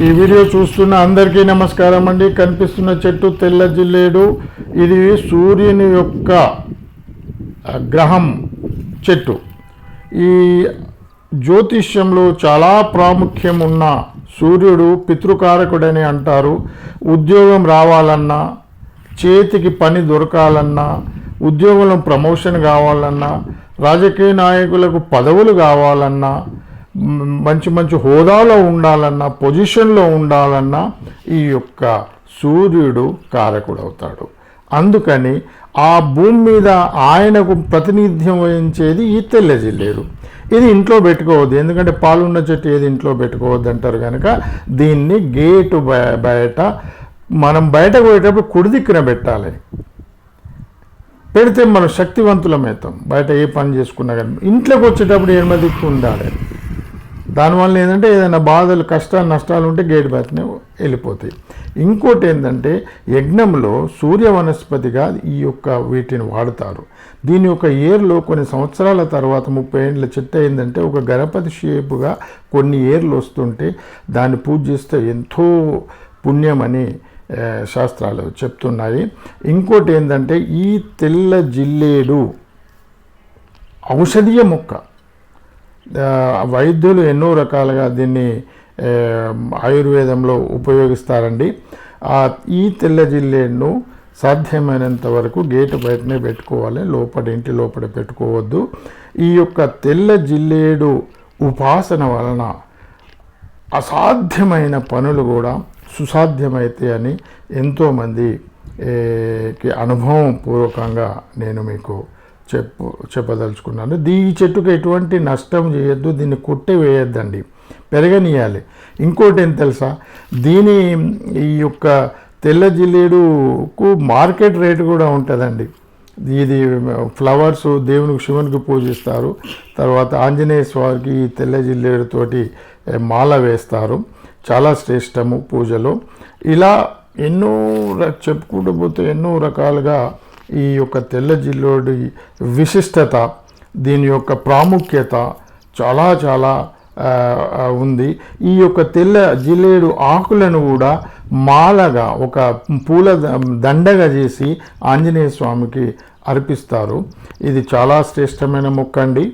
ఈ వీడియో చూస్తున్న అందరికీ నమస్కారం అండి. కనిపిస్తున్న చెట్టు తెల్ల జిల్లేడు. ఇది సూర్యుని యొక్క గ్రహం చెట్టు. ఈ జ్యోతిష్యంలో చాలా ప్రాముఖ్యం ఉన్న సూర్యుడు పితృకారకుడని అంటారు. ఉద్యోగం రావాలన్నా, చేతికి పని దొరకాలన్నా, ఉద్యోగంలో ప్రమోషన్ కావాలన్నా, రాజకీయ నాయకులకు పదవులు కావాలన్నా, మంచి మంచి హోదాలో ఉండాలన్నా, పొజిషన్లో ఉండాలన్నా ఈ యొక్క సూర్యుడు కారకుడవుతాడు. అందుకని ఆ భూమి మీద ఆయనకు ప్రాతినిధ్యం వహించేది ఈ తెల్ల జిల్లేడు. ఇది ఇంట్లో పెట్టుకోవద్దు, ఎందుకంటే పాలున్న చెట్టు ఏది ఇంట్లో పెట్టుకోవద్దు అంటారు కనుక దీన్ని గేటు బయట మనం బయటకు పోయేటప్పుడు కుడి దిక్కున పెట్టాలి. పెడితే మనం శక్తివంతులమవుతాం. బయట ఏ పని చేసుకున్నా కానీ ఇంట్లోకి వచ్చేటప్పుడు ఎడమ దిక్కు ఉండాలి. దానివల్ల ఏంటంటే ఏదైనా బాధలు, కష్టాలు, నష్టాలు ఉంటే గేటు బయటనే వెళ్ళిపోతాయి. ఇంకోటి ఏంటంటే యజ్ఞంలో సూర్య వనస్పతిగా ఈ యొక్క వీటిని వాడతారు. దీని యొక్క ఏర్లో కొన్ని సంవత్సరాల తర్వాత 30 ఏళ్ళ చెట్టు అయిందంటే ఒక గణపతి షేపుగా కొన్ని ఏర్లు వస్తుంటే దాన్ని పూజ చేస్తే ఎంతో పుణ్యమని శాస్త్రాలు చెప్తున్నాయి. ఇంకోటి ఏంటంటే ఈ తెల్ల జిల్లేడు ఔషధీయ మొక్క. వైద్యులు ఎన్నో రకాలుగా దీన్ని ఆయుర్వేదంలో ఉపయోగిస్తారండి. ఈ తెల్ల జిల్లేడును సాధ్యమైనంత వరకు గేటు బయటనే పెట్టుకోవాలి, ఇంటి లోపల పెట్టుకోవద్దు. ఈ యొక్క తెల్ల జిల్లేడు ఉపాసన వలన అసాధ్యమైన పనులు కూడా సుసాధ్యమైతే అని ఎంతోమందికి అనుభవం పూర్వకంగా నేను మీకు చెప్పదలుచుకున్నాను. ఈ చెట్టుకు ఎటువంటి నష్టం చేయొద్దు, దీన్ని కొట్టి వేయొద్దండి, పెరగనీయాలి. ఇంకోటి ఏం తెలుసా, ఈ యొక్క తెల్ల జిల్లేడుకు మార్కెట్ రేటు కూడా ఉంటుందండి. ఇది ఫ్లవర్స్ దేవునికి, శివునికి పూజిస్తారు. తర్వాత ఆంజనేయ స్వామికి ఈ తెల్ల జిల్లేడుతోటి మాల వేస్తారు. చాలా శ్రేష్టము పూజలో. ఇలా ఎన్నో చెప్పుకుంటూ పోతే ఎన్నో రకాలుగా ఈ యొక్క తెల్ల జిల్లేడు విశిష్టత, దీని యొక్క ప్రాముఖ్యత చాలా చాలా ఉంది. ఈ యొక్క తెల్ల జిల్లేడు ఆకులను కూడా మాలగా ఒక పూల దండగా చేసి ఆంజనేయ స్వామికి అర్పిస్తారు. ఇది చాలా శ్రేష్టమైన మొక్క అండి.